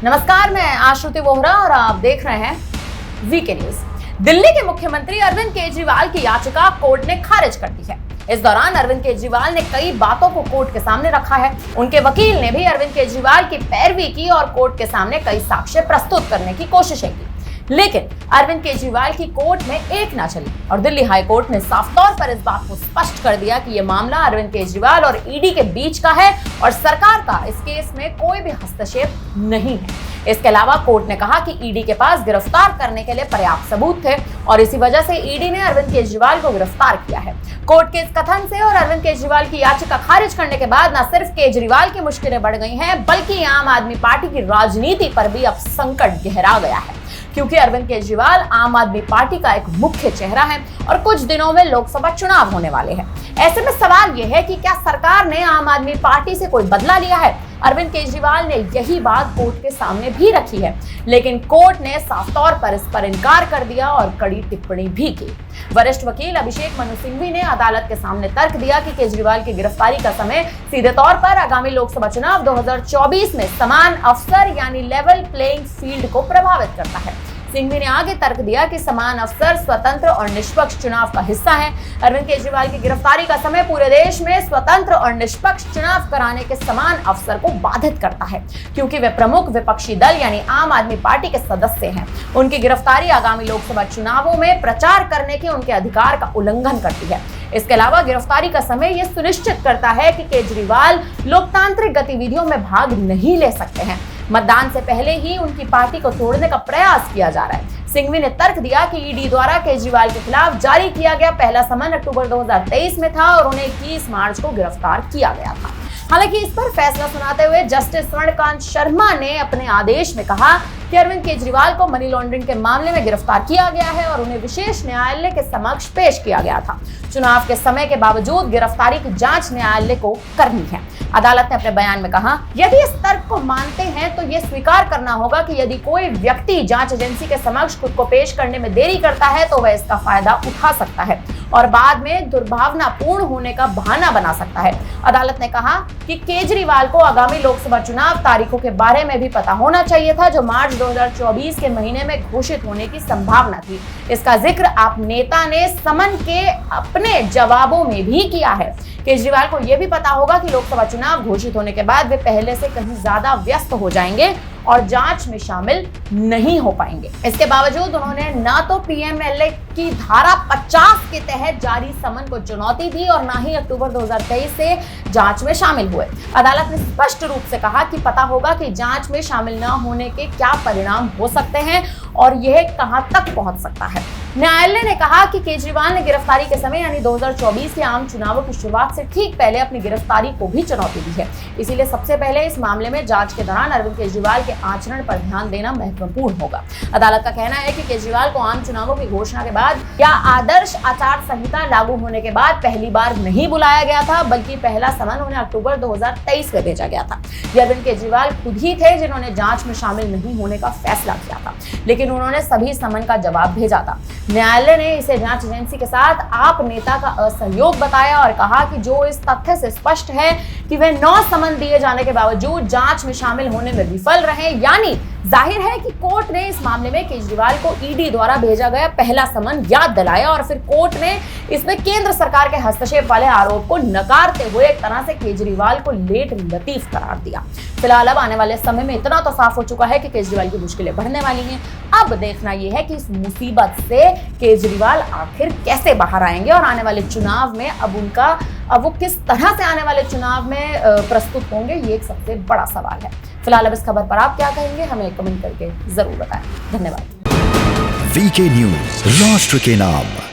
नमस्कार, मैं आश्रुति वोहरा और आप देख रहे हैं वीके न्यूज। दिल्ली के मुख्यमंत्री अरविंद केजरीवाल की याचिका कोर्ट ने खारिज कर दी है। इस दौरान अरविंद केजरीवाल ने कई बातों को कोर्ट के सामने रखा है। उनके वकील ने भी अरविंद केजरीवाल की पैरवी की और कोर्ट के सामने कई साक्ष्य प्रस्तुत करने की कोशिशें की, लेकिन अरविंद केजरीवाल की कोर्ट में एक ना चली और दिल्ली हाई कोर्ट ने साफ तौर पर इस बात को स्पष्ट कर दिया कि यह मामला अरविंद केजरीवाल और ईडी के बीच का है और सरकार का इस केस में कोई भी हस्तक्षेप नहीं है। इसके अलावा कोर्ट ने कहा कि ईडी के पास गिरफ्तार करने के लिए पर्याप्त सबूत थे और इसी वजह से ईडी ने अरविंद केजरीवाल को गिरफ्तार किया है। कोर्ट के इस कथन से और अरविंद केजरीवाल की याचिका खारिज करने के बाद न सिर्फ केजरीवाल की मुश्किलें बढ़ गई हैं, बल्कि आम आदमी पार्टी की राजनीति पर भी अब संकट गहरा गया है, क्योंकि अरविंद केजरीवाल आम आदमी पार्टी का एक मुख्य चेहरा है और कुछ दिनों में लोकसभा चुनाव होने वाले हैं। ऐसे में सवाल यह है कि क्या सरकार ने आम आदमी पार्टी से कोई बदला लिया है? अरविंद केजरीवाल ने यही बात कोर्ट के सामने भी रखी है, लेकिन कोर्ट ने साफ तौर पर इस पर इनकार कर दिया और कड़ी टिप्पणी भी की। वरिष्ठ वकील अभिषेक मनु सिंघवी ने अदालत के सामने तर्क दिया कि केजरीवाल की गिरफ्तारी का समय सीधे तौर पर आगामी लोकसभा चुनाव 2024 में समान अवसर यानी लेवल प्लेइंग फील्ड को प्रभावित करता है। सिंघवी ने आगे तर्क दिया कि समान अवसर स्वतंत्र और निष्पक्ष चुनाव का हिस्सा है। अरविंद केजरीवाल की गिरफ्तारी का समय पूरे देश में स्वतंत्र और निष्पक्ष चुनाव कराने के समान अवसर को बाधित करता है, क्योंकि वे प्रमुख विपक्षी दल यानी आम आदमी पार्टी के सदस्य हैं। उनकी गिरफ्तारी आगामी लोकसभा चुनावों में प्रचार करने के उनके अधिकार का उल्लंघन करती है। इसके अलावा गिरफ्तारी का समय यह सुनिश्चित करता है कि केजरीवाल लोकतांत्रिक गतिविधियों में भाग नहीं ले सकते हैं। मतदान से पहले ही उनकी पार्टी को तोड़ने का प्रयास किया जा रहा है। सिंघवी ने तर्क दिया कि ईडी द्वारा केजरीवाल के खिलाफ जारी किया गया पहला समन अक्टूबर 2023 में था और उन्हें 21 मार्च को गिरफ्तार किया गया था। हालांकि इस पर फैसला सुनाते हुए जस्टिस स्वर्णकांत शर्मा ने अपने आदेश में कहा कि अरविंद केजरीवाल को मनी लॉन्ड्रिंग के मामले में गिरफ्तार किया गया है और उन्हें विशेष न्यायालय के समक्ष पेश किया गया था। चुनाव के समय के बावजूद गिरफ्तारी की जांच न्यायालय को करनी है। अदालत ने अपने बयान में कहा, यदि इस तर्क को मानते हैं तो यह स्वीकार करना होगा कि यदि कोई व्यक्ति जांच एजेंसी के समक्ष खुद को पेश करने में देरी करता है तो वह इसका फायदा उठा सकता है और बाद में दुर्भावनापूर्ण होने का बहाना बना सकता है। अदालत ने कहा कि केजरीवाल को आगामी लोकसभा चुनाव तारीखों के बारे में भी पता होना चाहिए था, जो मार्च 2024 के महीने में घोषित होने की संभावना थी। इसका जिक्र आप नेता ने समन के अपने जवाबों में भी किया है। केजरीवाल को यह भी पता होगा कि लोकसभा चुनाव घोषित होने के बाद वे पहले से कहीं ज्यादा व्यस्त हो जाएंगे और जांच में शामिल नहीं हो पाएंगे। इसके बावजूद उन्होंने ना तो पीएमएलए की धारा 50 के तहत जारी समन को चुनौती दी और ना ही अक्टूबर 2023 से जांच में शामिल हुए। अदालत ने स्पष्ट रूप से कहा कि पता होगा कि जांच में शामिल न होने के क्या परिणाम हो सकते हैं और यह कहां तक पहुंच सकता है। न्यायालय ने कहा कि केजरीवाल ने गिरफ्तारी के समय यानी 2024 के आम चुनावों की शुरुआत से ठीक पहले अपनी गिरफ्तारी को भी चुनौती दी है। इसीलिए सबसे पहले इस मामले में जांच के दौरान अरविंद केजरीवाल के आचरण पर ध्यान देना महत्वपूर्ण होगा। अदालत का कहना है कि केजरीवाल को आम चुनावों की घोषणा के बाद या आदर्श आचार संहिता लागू होने के बाद पहली बार नहीं बुलाया गया था, बल्कि पहला समन उन्हें अक्टूबर 2023 में भेजा गया था। अरविंद केजरीवाल खुद ही थे जिन्होंने जांच में शामिल नहीं होने का फैसला किया था, लेकिन उन्होंने सभी समन का जवाब भेजा था। न्यायालय ने इसे जांच एजेंसी के साथ आप नेता का असहयोग बताया और कहा कि जो इस तथ्य से स्पष्ट है कि वे 9 समन दिए जाने के बावजूद जांच में शामिल होने में विफल रहे, यानी जाहिर है कि कोर्ट ने इस मामले में केजरीवाल को ईडी द्वारा भेजा गया पहला समन याद दिलाया और फिर कोर्ट ने इसमें केंद्र सरकार के हस्तक्षेप वाले आरोप को नकारते हुए एक तरह से केजरीवाल को लेट लतीफ करार दिया। फिलहाल अब आने वाले समय में इतना तो साफ हो चुका है कि केजरीवाल की मुश्किलें बढ़ने वाली हैं। अब देखना यह है कि इस मुसीबत से केजरीवाल आखिर कैसे बाहर आएंगे और आने वाले चुनाव में अब वो किस तरह से आने वाले चुनाव में प्रस्तुत होंगे, ये एक सबसे बड़ा सवाल है। फिलहाल अब इस खबर पर आप क्या कहेंगे, हमें कमेंट करके जरूर बताएं। धन्यवाद। वीके न्यूज, राष्ट्र के नाम।